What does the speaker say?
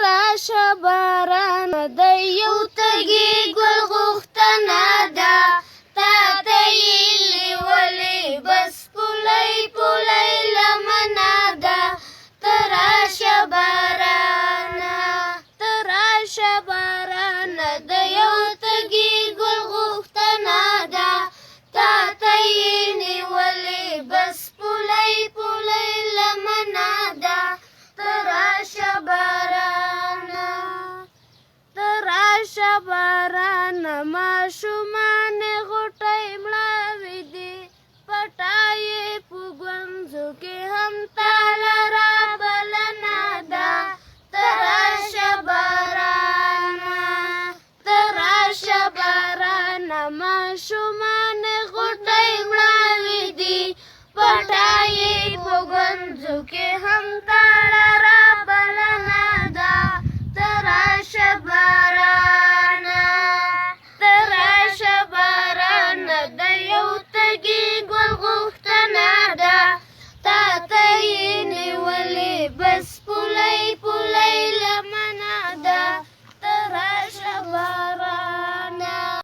راشه باران د یو تږي ګل غوښتنه ده تا ته یې لیولې بس پولی پولی لمنه ده ته راشه بارانه ته راشه بارانه د یو تږي ګل غوښتنه ده تا ته یې نیولې بس پولی پولی لمنه ده ته راشه بارانه ته راشه بارانه ماشومه